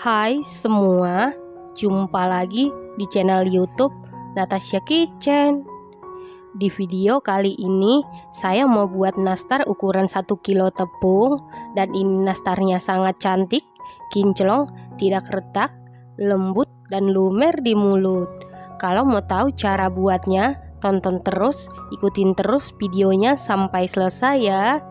Hai semua, jumpa lagi di channel YouTube Natasha Kitchen. Di video kali ini saya mau buat nastar ukuran 1 kilo tepung, dan ini nastarnya sangat cantik, kinclong, tidak retak, lembut dan lumer di mulut. Kalau mau tahu cara buatnya, tonton terus, ikutin terus videonya sampai selesai ya.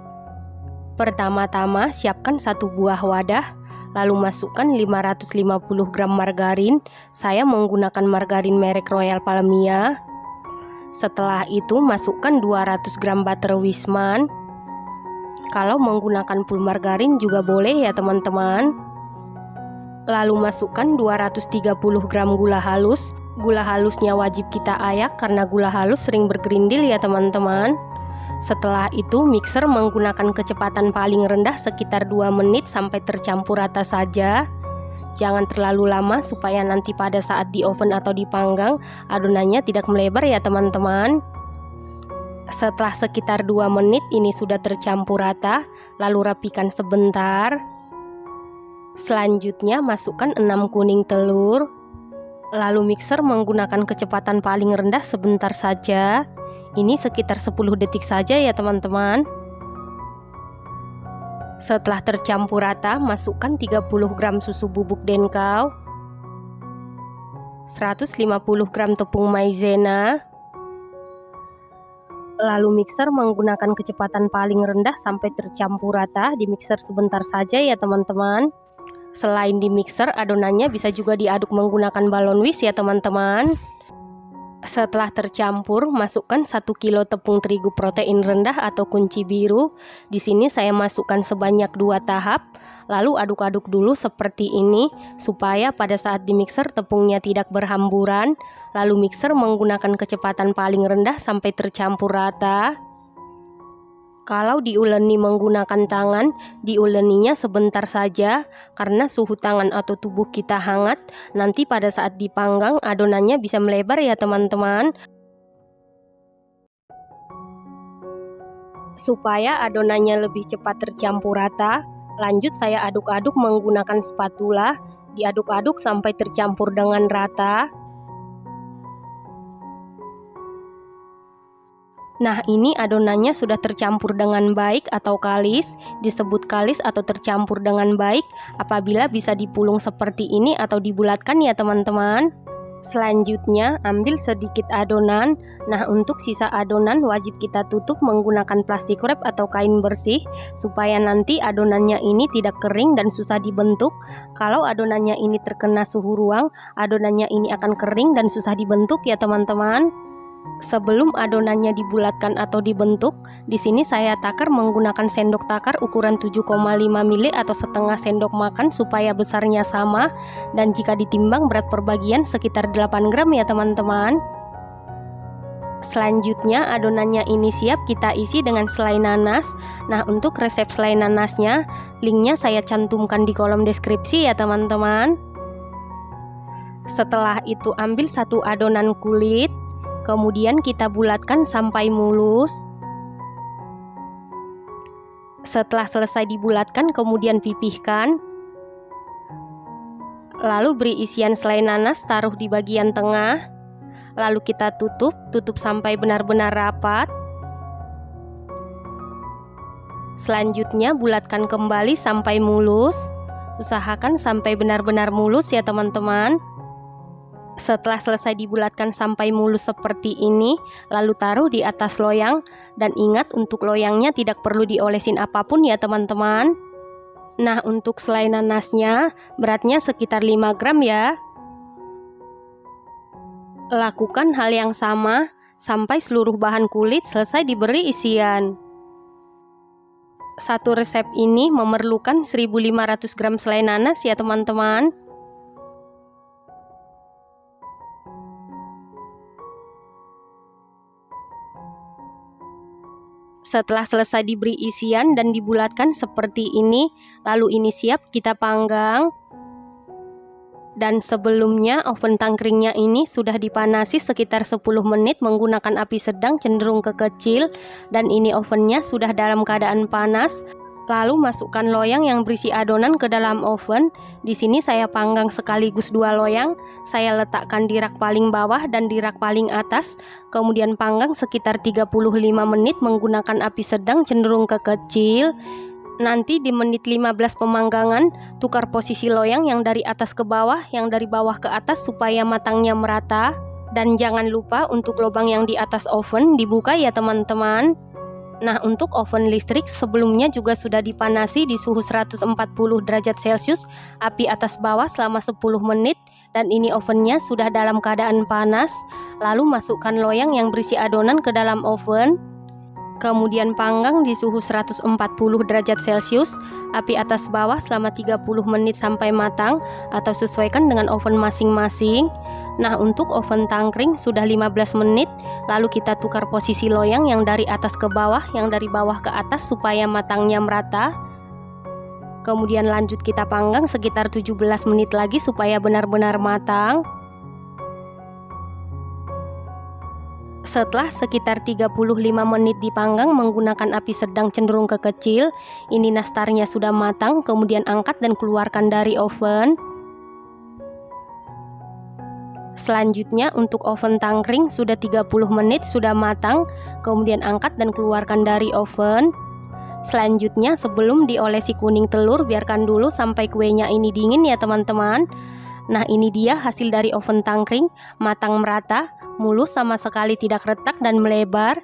Pertama-tama siapkan 1 buah wadah, lalu masukkan 550 gram margarin. Saya menggunakan margarin merek Royal Palmia. Setelah itu masukkan 200 gram butter Wisman. Kalau menggunakan full margarin juga boleh ya teman-teman. Lalu masukkan 230 gram gula halus. Gula halusnya wajib kita ayak karena gula halus sering bergerindil ya teman-teman. Setelah itu mixer menggunakan kecepatan paling rendah sekitar 2 menit sampai tercampur rata saja. Jangan terlalu lama supaya nanti pada saat di oven atau dipanggang adonannya tidak melebar ya teman-teman. Setelah sekitar 2 menit ini sudah tercampur rata, lalu rapikan sebentar. Selanjutnya masukkan 6 kuning telur. Lalu mixer menggunakan kecepatan paling rendah sebentar saja. Ini sekitar 10 detik saja ya teman-teman. Setelah tercampur rata, masukkan 30 gram susu bubuk denkau, 150 gram tepung maizena. Lalu mixer menggunakan kecepatan paling rendah sampai tercampur rata. Di mixer sebentar saja ya teman-teman. Selain di mixer, adonannya bisa juga diaduk menggunakan balon whisk ya teman-teman. Setelah tercampur, masukkan 1 kilo tepung terigu protein rendah atau kunci biru. Di sini saya masukkan sebanyak 2 tahap. Lalu aduk-aduk dulu seperti ini supaya pada saat di mixer tepungnya tidak berhamburan. Lalu mixer menggunakan kecepatan paling rendah sampai tercampur rata. Kalau diuleni menggunakan tangan, diuleninya sebentar saja karena suhu tangan atau tubuh kita hangat. Nanti pada saat dipanggang adonannya bisa melebar ya teman-teman. Supaya adonannya lebih cepat tercampur rata, lanjut saya aduk-aduk menggunakan spatula. Diaduk-aduk sampai tercampur dengan rata. Nah, ini adonannya sudah tercampur dengan baik atau kalis. Disebut kalis atau tercampur dengan baik apabila bisa dipulung seperti ini atau dibulatkan ya teman-teman. Selanjutnya ambil sedikit adonan. Nah, untuk sisa adonan wajib kita tutup menggunakan plastik wrap atau kain bersih supaya nanti adonannya ini tidak kering dan susah dibentuk. Kalau adonannya ini terkena suhu ruang, adonannya ini akan kering dan susah dibentuk ya teman-teman. Sebelum adonannya dibulatkan atau dibentuk, di sini saya takar menggunakan sendok takar ukuran 7,5 mili atau setengah sendok makan supaya besarnya sama, dan jika ditimbang berat per bagian sekitar 8 gram ya teman-teman. Selanjutnya adonannya ini siap kita isi dengan selai nanas. Nah, untuk resep selai nanasnya, linknya saya cantumkan di kolom deskripsi ya teman-teman. Setelah itu ambil 1 adonan kulit. Kemudian kita bulatkan sampai mulus. Setelah selesai dibulatkan, kemudian pipihkan. Lalu beri isian selai nanas, taruh di bagian tengah. Lalu kita tutup sampai benar-benar rapat. Selanjutnya bulatkan kembali sampai mulus. Usahakan sampai benar-benar mulus ya teman-teman. Setelah selesai dibulatkan sampai mulus seperti ini, lalu taruh di atas loyang. Dan ingat, untuk loyangnya tidak perlu diolesin apapun ya teman-teman. Nah, untuk selai nanasnya beratnya sekitar 5 gram ya. Lakukan hal yang sama sampai seluruh bahan kulit selesai diberi isian. Satu resep ini memerlukan 1500 gram selai nanas ya teman-teman. Setelah selesai diberi isian dan dibulatkan seperti ini, lalu ini siap kita panggang. Dan sebelumnya oven tangkringnya ini sudah dipanasi sekitar 10 menit menggunakan api sedang cenderung ke kecil. Dan ini ovennya sudah dalam keadaan panas. Lalu masukkan loyang yang berisi adonan ke dalam oven. Di sini saya panggang sekaligus 2 loyang. Saya letakkan di rak paling bawah dan di rak paling atas. Kemudian panggang sekitar 35 menit menggunakan api sedang cenderung ke kecil. Nanti di menit 15 pemanggangan, tukar posisi loyang yang dari atas ke bawah, yang dari bawah ke atas supaya matangnya merata. Dan jangan lupa untuk lubang yang di atas oven dibuka ya teman-teman. Nah, untuk oven listrik sebelumnya juga sudah dipanasi di suhu 140 derajat Celcius, api atas bawah selama 10 menit, dan ini ovennya sudah dalam keadaan panas. Lalu masukkan loyang yang berisi adonan ke dalam oven. Kemudian panggang di suhu 140 derajat Celcius, api atas bawah selama 30 menit sampai matang, atau sesuaikan dengan oven masing-masing. Nah, untuk oven tangkring sudah 15 menit, lalu kita tukar posisi loyang yang dari atas ke bawah, yang dari bawah ke atas supaya matangnya merata. Kemudian lanjut kita panggang sekitar 17 menit lagi supaya benar-benar matang. Setelah sekitar 35 menit dipanggang menggunakan api sedang cenderung ke kecil, ini nastarnya sudah matang, kemudian angkat dan keluarkan dari oven. Selanjutnya untuk oven tangkring sudah 30 menit sudah matang, kemudian angkat dan keluarkan dari oven. Selanjutnya sebelum diolesi kuning telur, biarkan dulu sampai kuenya ini dingin ya teman-teman. Nah, ini dia hasil dari oven tangkring, matang merata, mulus sama sekali tidak retak dan melebar.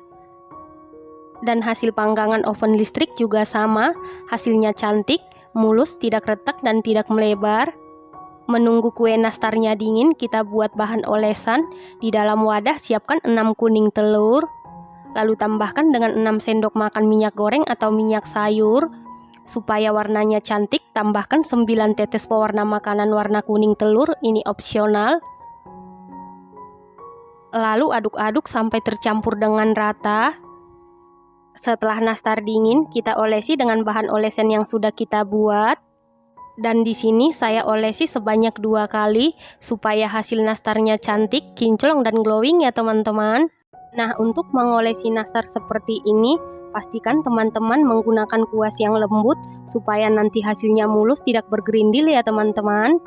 Dan hasil panggangan oven listrik juga sama, hasilnya cantik, mulus, tidak retak dan tidak melebar. Menunggu kue nastarnya dingin, kita buat bahan olesan. Di dalam wadah siapkan 6 kuning telur. Lalu tambahkan dengan 6 sendok makan minyak goreng atau minyak sayur. Supaya warnanya cantik, tambahkan 9 tetes pewarna makanan warna kuning telur, ini opsional. Lalu aduk-aduk sampai tercampur dengan rata. Setelah nastar dingin, kita olesi dengan bahan olesan yang sudah kita buat. Dan di sini saya olesi sebanyak 2 kali supaya hasil nastarnya cantik, kinclong dan glowing ya teman-teman. Nah, untuk mengolesi nastar seperti ini, pastikan teman-teman menggunakan kuas yang lembut supaya nanti hasilnya mulus tidak bergerindil ya teman-teman.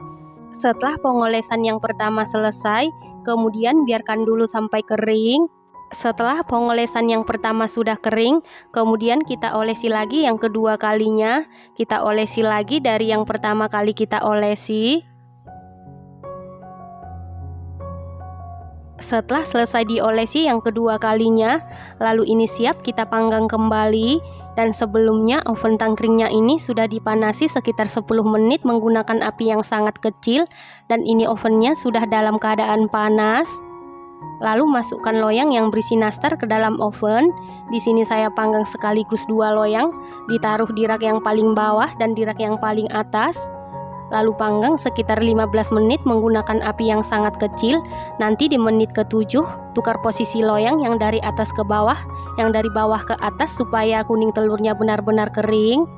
Setelah pengolesan yang pertama selesai, kemudian biarkan dulu sampai kering. Setelah pengolesan yang pertama sudah kering, kemudian kita olesi lagi yang kedua kalinya. Kita olesi lagi dari yang pertama kali kita olesi. Setelah selesai diolesi yang kedua kalinya, lalu ini siap kita panggang kembali. Dan sebelumnya oven tangkringnya ini sudah dipanasi sekitar 10 menit menggunakan api yang sangat kecil. Dan ini ovennya sudah dalam keadaan panas. Lalu masukkan loyang yang berisi nastar ke dalam oven. Di sini saya panggang sekaligus 2 loyang, ditaruh di rak yang paling bawah dan di rak yang paling atas. Lalu panggang sekitar 15 menit menggunakan api yang sangat kecil. Nanti di menit ke-7 tukar posisi loyang yang dari atas ke bawah, yang dari bawah ke atas supaya kuning telurnya benar-benar kering.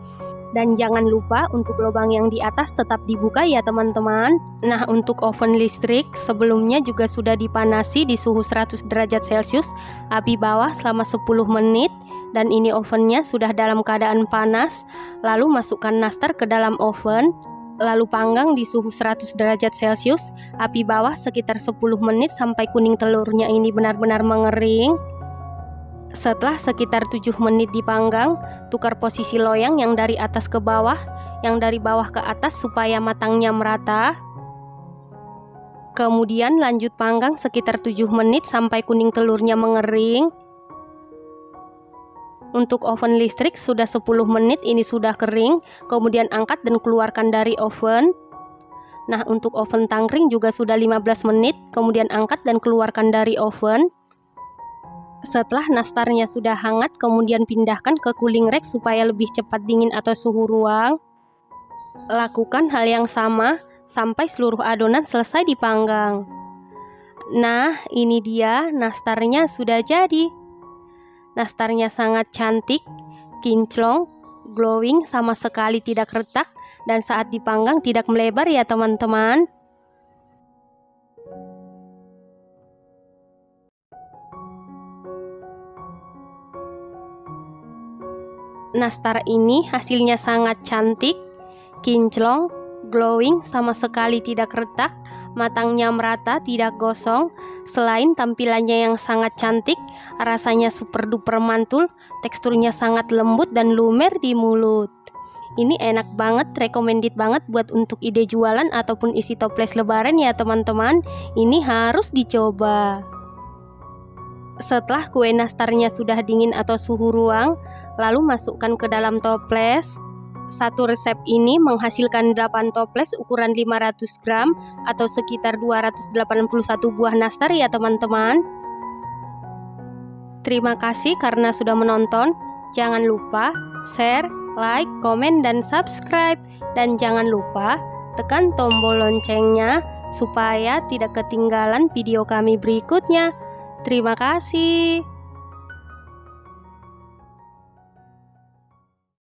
Dan jangan lupa untuk lubang yang di atas tetap dibuka ya teman-teman. Nah, untuk oven listrik sebelumnya juga sudah dipanasi di suhu 100 derajat Celcius, api bawah selama 10 menit. Dan ini ovennya sudah dalam keadaan panas. Lalu masukkan nastar ke dalam oven. Lalu panggang di suhu 100 derajat Celcius, api bawah sekitar 10 menit sampai kuning telurnya ini benar-benar mengering. Setelah sekitar 7 menit dipanggang, tukar posisi loyang yang dari atas ke bawah, yang dari bawah ke atas supaya matangnya merata. Kemudian lanjut panggang sekitar 7 menit sampai kuning telurnya mengering. Untuk oven listrik sudah 10 menit ini sudah kering, kemudian angkat dan keluarkan dari oven. Nah, untuk oven tangkring juga sudah 15 menit, kemudian angkat dan keluarkan dari oven. Setelah nastarnya sudah hangat, kemudian pindahkan ke cooling rack supaya lebih cepat dingin atau suhu ruang. Lakukan hal yang sama sampai seluruh adonan selesai dipanggang. Nah, ini dia nastarnya sudah jadi. Nastarnya sangat cantik, kinclong, glowing, sama sekali tidak retak, dan saat dipanggang tidak melebar ya teman-teman. Nastar ini hasilnya sangat cantik, kinclong, glowing, sama sekali tidak retak, matangnya merata, tidak gosong. Selain tampilannya yang sangat cantik, rasanya super duper mantul, teksturnya sangat lembut dan lumer di mulut. Ini enak banget, recommended banget buat untuk ide jualan ataupun isi toples lebaran ya teman-teman. Ini harus dicoba. Setelah kue nastarnya sudah dingin atau suhu ruang, lalu masukkan ke dalam toples. Satu resep ini menghasilkan 8 toples ukuran 500 gram atau sekitar 281 buah nastar ya teman-teman. Terima kasih karena sudah menonton. Jangan lupa share, like, komen, dan subscribe. Dan jangan lupa tekan tombol loncengnya supaya tidak ketinggalan video kami berikutnya. Terima kasih.